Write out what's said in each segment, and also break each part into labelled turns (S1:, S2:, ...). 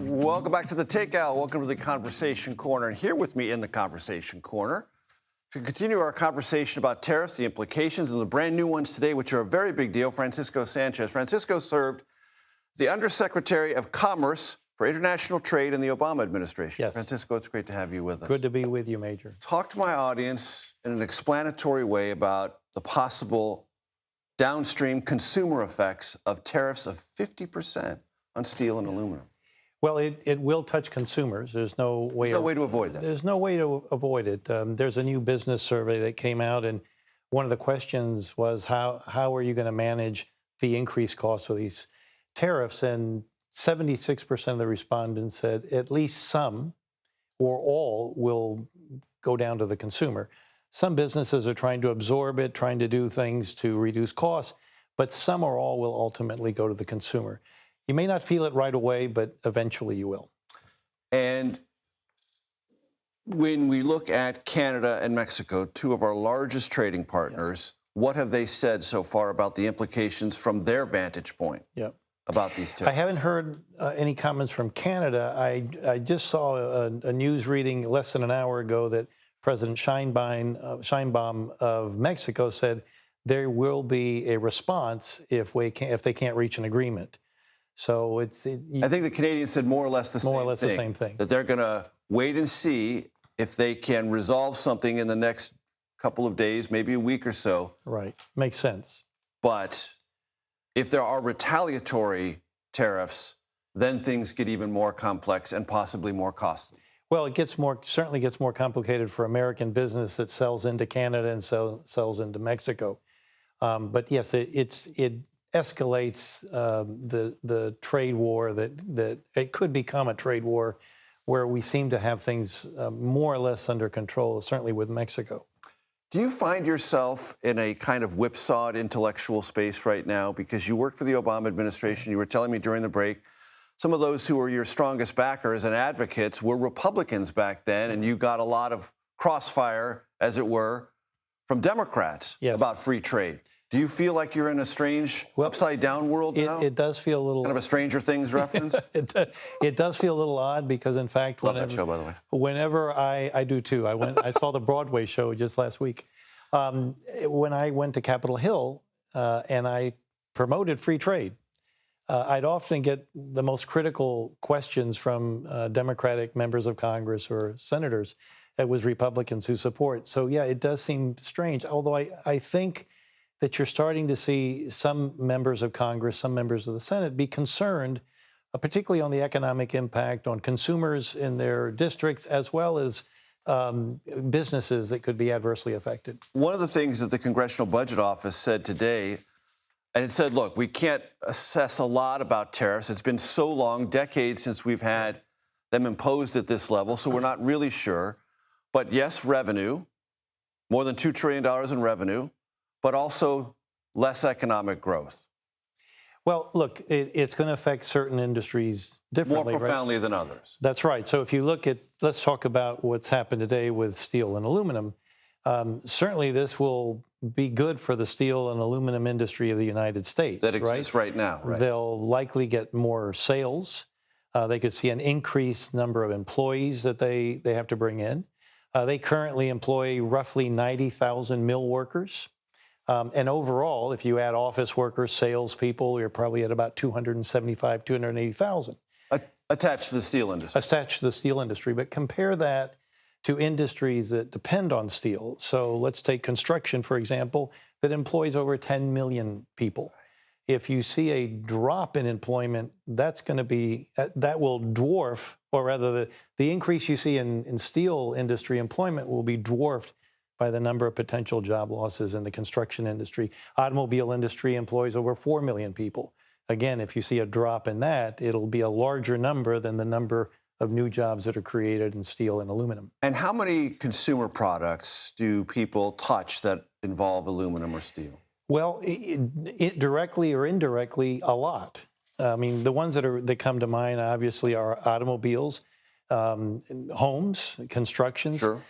S1: Welcome back to the Takeout. Welcome to the Conversation Corner. And here with me in the Conversation Corner to continue our conversation about tariffs, the implications, and the brand new ones today, which are a very big deal, Francisco Sanchez. Francisco served the Undersecretary of Commerce for International Trade in the Obama administration.
S2: Yes.
S1: Francisco, it's great to have you with us.
S2: Good to be with you, Major.
S1: Talk to my audience in an explanatory way about the possible downstream consumer effects of tariffs of 50% on steel and aluminum.
S2: Well, it will touch consumers. There's no way
S1: to avoid that.
S2: There's no way to avoid it. There's a new business survey that came out, and one of the questions was how are you going to manage the increased cost of these tariffs? And 76% of the respondents said at least some or all will go down to the consumer. Some businesses are trying to absorb it, trying to do things to reduce costs, but some or all will ultimately go to the consumer. You may not feel it right away, but eventually you will.
S1: And when we look at Canada and Mexico, two of our largest trading partners, what have they said so far about the implications from their vantage point about these tariffs?
S2: I haven't heard any comments from Canada. I just saw a news reading less than an hour ago that President Sheinbaum of Mexico said there will be a response if they can't reach an agreement. So I
S1: think the Canadians said more or less the same thing. That they're going to wait and see if they can resolve something in the next couple of days, maybe a week or so.
S2: Right. Makes sense.
S1: But if there are retaliatory tariffs, then things get even more complex and possibly more costly.
S2: Well, it certainly gets more complicated for American business that sells into Canada and sells into Mexico. But yes, it escalates the trade war that it could become a trade war where we seem to have things more or less under control, certainly with Mexico.
S1: Do you find yourself in a kind of whipsawed intellectual space right now? Because you worked for the Obama administration. You were telling me during the break, some of those who were your strongest backers and advocates were Republicans back then, and you got a lot of crossfire, as it were, from Democrats about free trade. Do you feel like you're in a strange upside-down world now?
S2: It does feel a little...
S1: Kind of a Stranger Things reference?
S2: It does feel a little odd because, in fact...
S1: Love that show, by the way.
S2: Whenever I do, too. I saw the Broadway show just last week. When I went to Capitol Hill and I promoted free trade, I'd often get the most critical questions from Democratic members of Congress or senators. It was Republicans who support. So, yeah, it does seem strange, although I think that you're starting to see some members of Congress, some members of the Senate be concerned, particularly on the economic impact on consumers in their districts, as well as businesses that could be adversely affected.
S1: One of the things that the Congressional Budget Office said today, and it said, look, we can't assess a lot about tariffs. It's been so long, decades since we've had them imposed at this level, so we're not really sure. But yes, revenue, more than $2 trillion in revenue, but also less economic growth.
S2: Well, look, it's going to affect certain industries differently.
S1: More profoundly than others.
S2: That's right. So if you look at, let's talk about what's happened today with steel and aluminum. Certainly this will be good for the steel and aluminum industry of the United States.
S1: That exists right now. Right?
S2: They'll likely get more sales. They could see an increased number of employees that they have to bring in. They currently employ roughly 90,000 mill workers. And overall, if you add office workers, salespeople, you're probably at about 275, 280,000.
S1: Attached to the steel industry.
S2: Attached to the steel industry. But compare that to industries that depend on steel. So let's take construction, for example, that employs over 10 million people. If you see a drop in employment, that will dwarf, or rather the increase you see in steel industry employment will be dwarfed by the number of potential job losses in the construction industry. Automobile industry employs over 4 million people. Again, if you see a drop in that, it'll be a larger number than the number of new jobs that are created in steel and aluminum.
S1: And how many consumer products do people touch that involve aluminum or steel?
S2: Well, it directly or indirectly, a lot. I mean, the ones that come to mind obviously are automobiles, homes, constructions.
S1: Sure.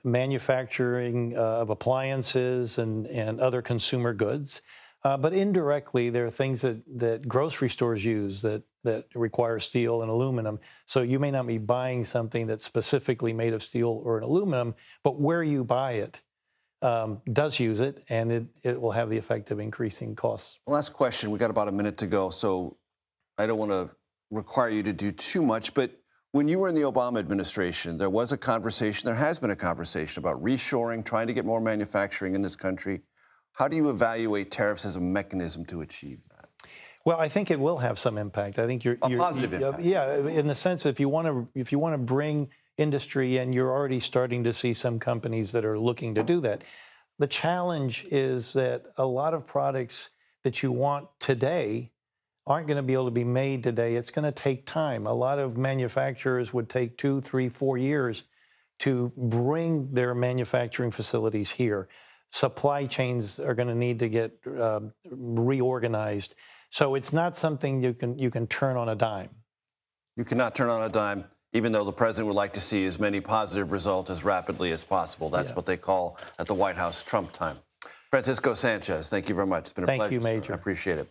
S2: Manufacturing of appliances and other consumer goods. But indirectly, there are things that grocery stores use that that require steel and aluminum. So you may not be buying something that's specifically made of steel or aluminum, but where you buy it does use it, and it will have the effect of increasing costs.
S1: Last question. We got about a minute to go, so I don't want to require you to do too much, but when you were in the Obama administration, there was a conversation, there has been a conversation about reshoring, trying to get more manufacturing in this country. How do you evaluate tariffs as a mechanism to achieve that?
S2: Well, I think it will have some impact. I think you're
S1: positive impact.
S2: Yeah, in the sense if you want to bring industry in, you're already starting to see some companies that are looking to do that. The challenge is that a lot of products that you want today aren't going to be able to be made today. It's going to take time. A lot of manufacturers would take 2, 3, 4 years to bring their manufacturing facilities here. Supply chains are going to need to get reorganized. So it's not something you can turn on a dime.
S1: You cannot turn on a dime, even though the president would like to see as many positive results as rapidly as possible. That's what they call at the White House Trump time. Francisco Sanchez, thank you very much. It's been a pleasure.
S2: Thank you, Major.
S1: I appreciate it.